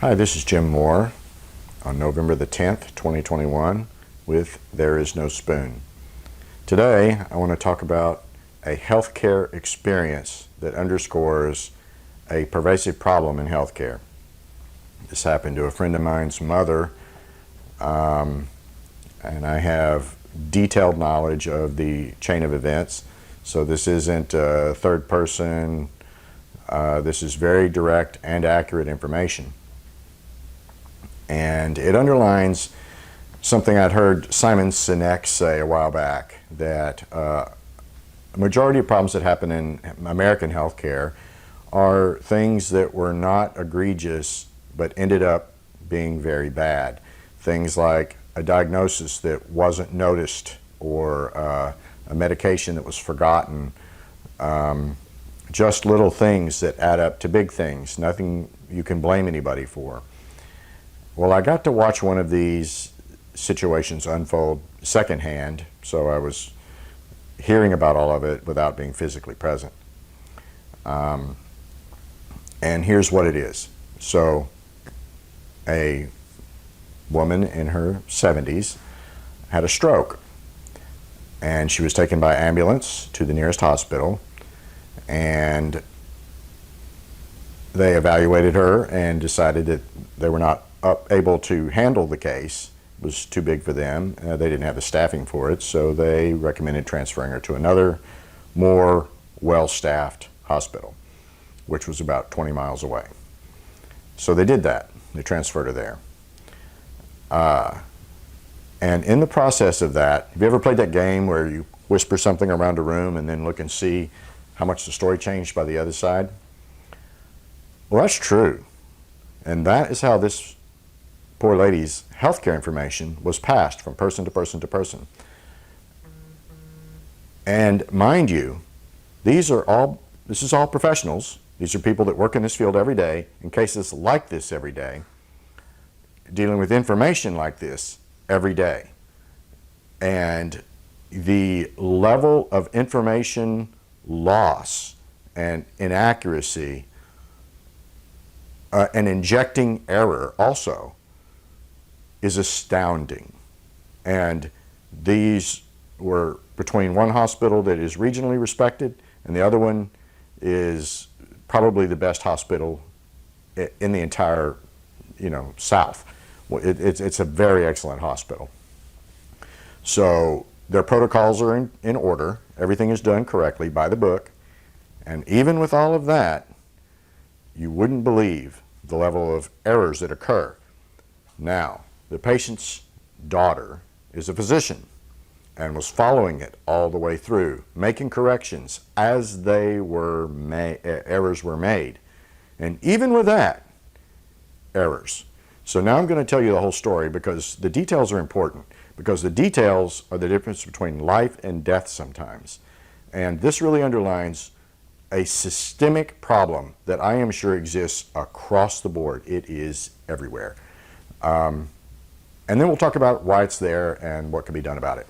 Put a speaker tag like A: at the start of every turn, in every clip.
A: Hi, this is Jim Moore on November the 10th, 2021 with There Is No Spoon. Today, I want to talk about a healthcare experience that underscores a pervasive problem in healthcare. This happened to a friend of mine's mother, and I have detailed knowledge of the chain of events. So this isn't third person. This is very direct and accurate information. And it underlines something I'd heard Simon Sinek say a while back, that a majority of problems that happen in American healthcare are things that were not egregious but ended up being very bad. Things like a diagnosis that wasn't noticed, or a medication that was forgotten. Just little things that add up to big things, nothing you can blame anybody for. Well, I got to watch one of these situations unfold secondhand, so I was hearing about all of it without being physically present. And here's what it is. So, a woman in her 70s had a stroke, and she was taken by ambulance to the nearest hospital, and they evaluated her and decided that they were not able to handle the case. It was too big for them. They didn't have the staffing for it, so they recommended transferring her to another, more well-staffed hospital, which was about 20 miles away. So they did that. They transferred her there. And in the process of that, have you ever played that game where you whisper something around a room and then look and see how much the story changed by the other side? Well, that's true. And that is how this poor lady's healthcare information was passed from person to person to person. And mind you, this is all professionals. These are people that work in this field every day, in cases like this every day, dealing with information like this every day. And the level of information loss and inaccuracy and injecting error also is astounding. And these were between one hospital that is regionally respected and the other one is probably the best hospital in the entire, South. It's a very excellent hospital. So their protocols are in order. Everything is done correctly by the book. And even with all of that, you wouldn't believe the level of errors that occur. Now, the patient's daughter is a physician and was following it all the way through, making corrections as errors were made. And even with that, errors. So now I'm going to tell you the whole story, because the details are important, because the details are the difference between life and death sometimes. And this really underlines a systemic problem that I am sure exists across the board. It is everywhere. And then we'll talk about why it's there and what can be done about it.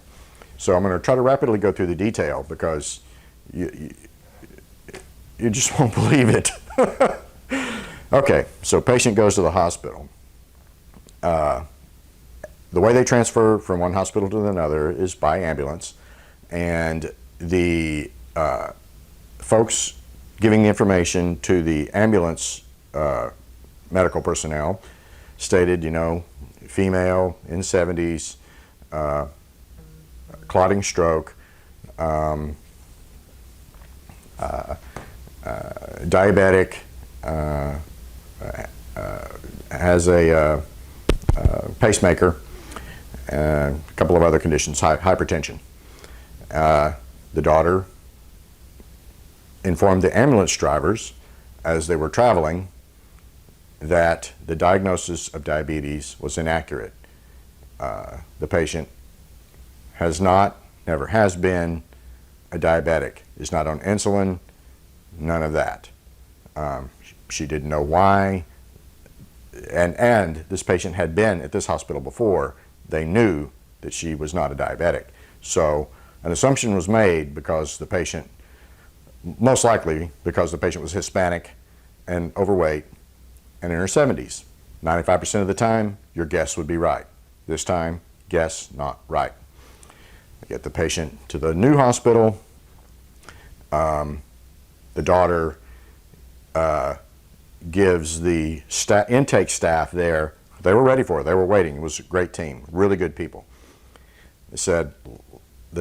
A: So I'm going to try to rapidly go through the detail, because you just won't believe it. Okay, so patient goes to the hospital. The way they transfer from one hospital to another is by ambulance, and the folks giving the information to the ambulance medical personnel stated, female in 70s, clotting stroke, diabetic, has a pacemaker, a couple of other conditions, hypertension. The daughter informed the ambulance drivers as they were traveling that the diagnosis of diabetes was inaccurate. The patient never has been a diabetic, is not on insulin, none of that. She didn't know why, and this patient had been at this hospital before. They knew that she was not a diabetic. So an assumption was made because the patient, most likely because the patient was Hispanic and overweight and in her 70s. 95% of the time, your guess would be right. This time, guess not right. I get the patient to the new hospital. The daughter gives the intake staff there, they were ready for it, they were waiting, it was a great team, really good people. The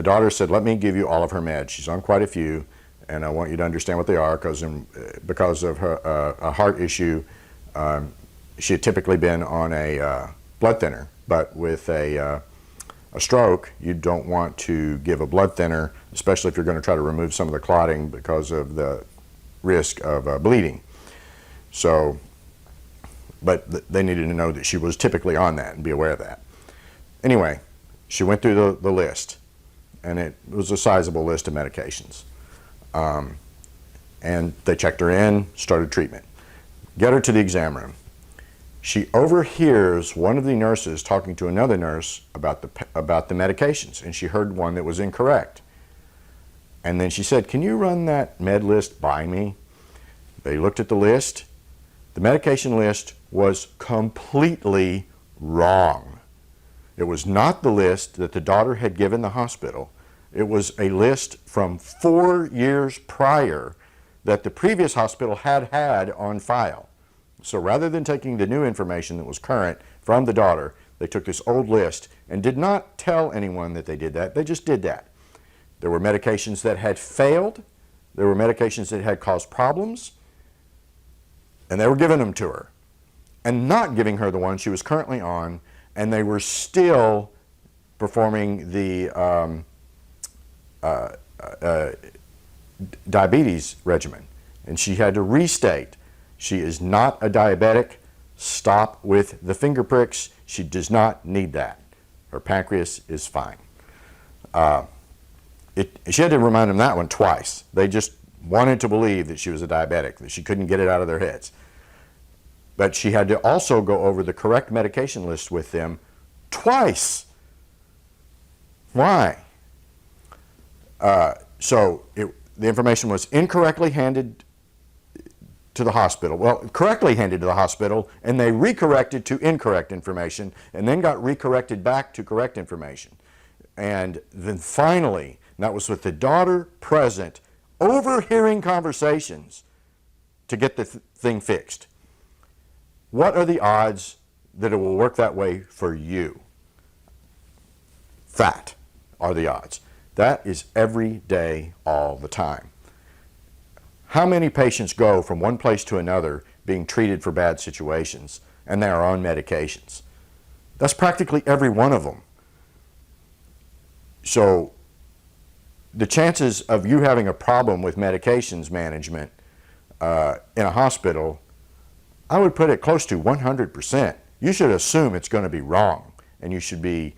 A: daughter said, let me give you all of her meds. She's on quite a few, and I want you to understand what they are, because of her a heart issue. She had typically been on a blood thinner, but with a stroke, you don't want to give a blood thinner, especially if you're going to try to remove some of the clotting because of the risk of bleeding. So, but they needed to know that she was typically on that and be aware of that. Anyway, she went through the list, and it was a sizable list of medications. And they checked her in, started treatment. Get her to the exam room. She overhears one of the nurses talking to another nurse about the medications, and she heard one that was incorrect. And then she said, can you run that med list by me? They looked at the list. The medication list was completely wrong. It was not the list that the daughter had given the hospital. It was a list from 4 years prior that the previous hospital had on file. So rather than taking the new information that was current from the daughter, they took this old list and did not tell anyone that they did that. They just did that. There were medications that had failed. There were medications that had caused problems. And they were giving them to her and not giving her the one she was currently on. And they were still performing the diabetes regimen. And she had to restate, she is not a diabetic. Stop with the finger pricks. She does not need that. Her pancreas is fine. She had to remind them that one twice. They just wanted to believe that she was a diabetic, that she couldn't get it out of their heads. But she had to also go over the correct medication list with them twice. Why? The information was incorrectly handed to the hospital. Well, correctly handed to the hospital, and they recorrected to incorrect information, and then got recorrected back to correct information. And then finally, and that was with the daughter present, overhearing conversations to get the thing fixed. What are the odds that it will work that way for you? That are the odds. That is every day, all the time. How many patients go from one place to another being treated for bad situations, and they are on medications? That's practically every one of them. So the chances of you having a problem with medications management in a hospital, I would put it close to 100%. You should assume it's going to be wrong, and you should be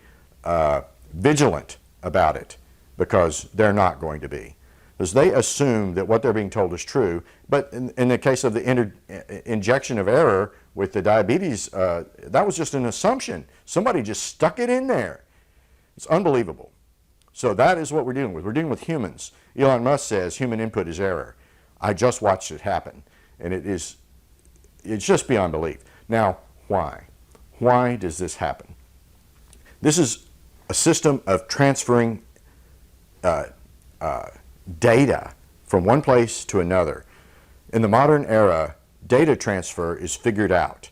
A: vigilant about it, because they're not going to be. Because they assume that what they're being told is true. But in the case of the injection of error with the diabetes, that was just an assumption. Somebody just stuck it in there. It's unbelievable. So that is what we're dealing with. We're dealing with humans. Elon Musk says human input is error. I just watched it happen. And it's just beyond belief. Now, why? Why does this happen? This is a system of transferring data from one place to another. In the modern era, data transfer is figured out.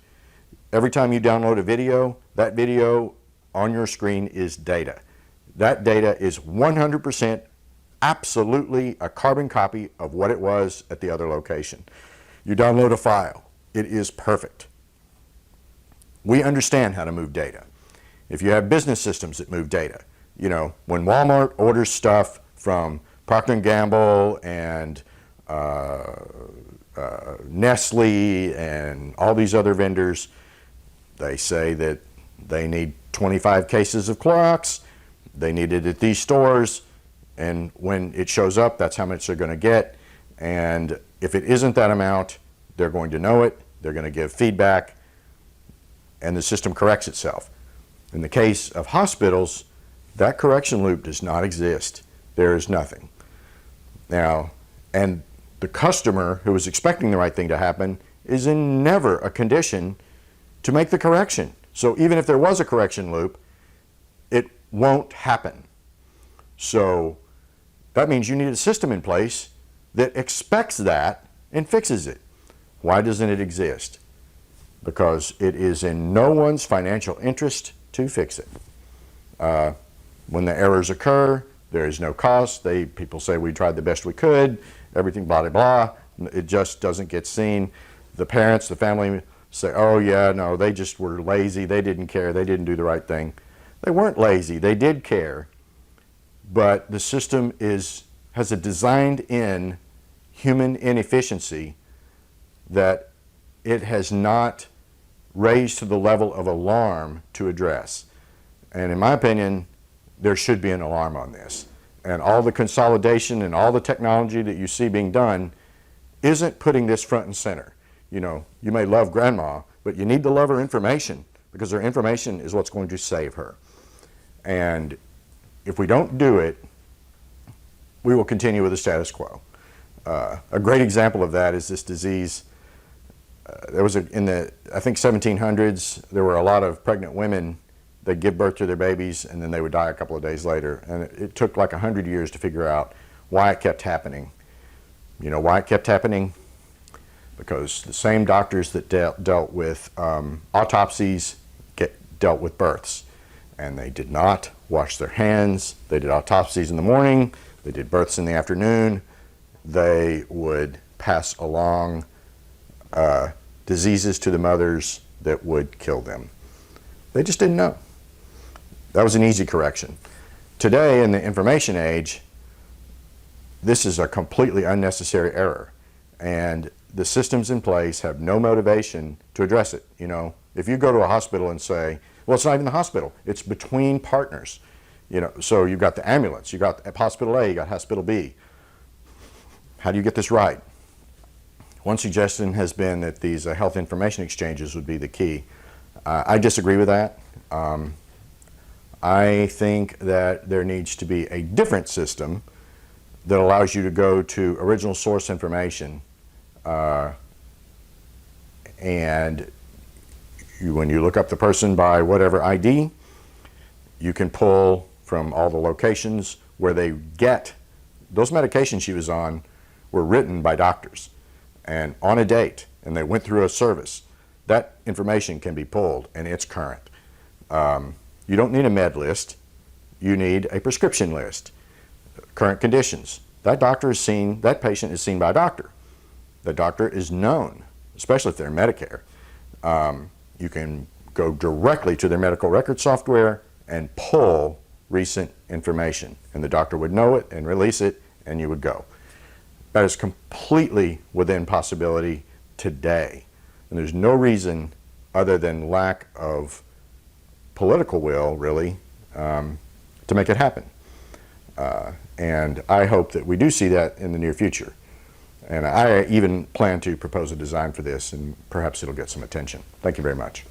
A: Every time you download a video, that video on your screen is data. That data is 100% absolutely a carbon copy of what it was at the other location. You download a file, it is perfect. We understand how to move data. If you have business systems that move data, you know, when Walmart orders stuff from Procter & Gamble and Nestle and all these other vendors, they say that they need 25 cases of Clorox, they need it at these stores, and when it shows up, that's how much they're going to get. And if it isn't that amount, they're going to know it, they're going to give feedback, and the system corrects itself. In the case of hospitals, that correction loop does not exist. There is nothing. Now, and the customer who is expecting the right thing to happen is in never a condition to make the correction. So even if there was a correction loop, it won't happen. So that means you need a system in place that expects that and fixes it. Why doesn't it exist? Because it is in no one's financial interest to fix it. When the errors occur, there is no cost. People say we tried the best we could, everything blah, blah, blah. It just doesn't get seen. The parents, the family say, oh yeah, no, they just were lazy. They didn't care. They didn't do the right thing. They weren't lazy. They did care. But the system has a designed-in human inefficiency that it has not raised to the level of alarm to address. And in my opinion, there should be an alarm on this. And all the consolidation and all the technology that you see being done isn't putting this front and center. You know, you may love grandma, but you need to love her information, because her information is what's going to save her. And if we don't do it, we will continue with the status quo. A great example of that is this disease. There was in the, I think, 1700s, there were a lot of pregnant women. They'd give birth to their babies and then they would die a couple of days later. And it took like 100 years to figure out why it kept happening. You know why it kept happening? Because the same doctors that dealt with autopsies dealt with births. And they did not wash their hands. They did autopsies in the morning. They did births in the afternoon. They would pass along diseases to the mothers that would kill them. They just didn't know. That was an easy correction. Today, in the information age, this is a completely unnecessary error. And the systems in place have no motivation to address it. You know, if you go to a hospital and say, well, it's not even the hospital, it's between partners. You know, so you've got the ambulance, you got hospital A, you got hospital B. How do you get this right? One suggestion has been that these health information exchanges would be the key. I disagree with that. I think that there needs to be a different system that allows you to go to original source information, and when you look up the person by whatever ID, you can pull from all the locations where they get those medications she was on were written by doctors and on a date, and they went through a service. That information can be pulled, and it's current. You don't need a med list. You need a prescription list. Current conditions. That doctor is seen, that patient is seen by a doctor. The doctor is known, especially if they're Medicare. You can go directly to their medical record software and pull recent information, and the doctor would know it and release it, and you would go. That is completely within possibility today, and there's no reason other than lack of political will, really, to make it happen. And I hope that we do see that in the near future. And I even plan to propose a design for this, and perhaps it'll get some attention. Thank you very much.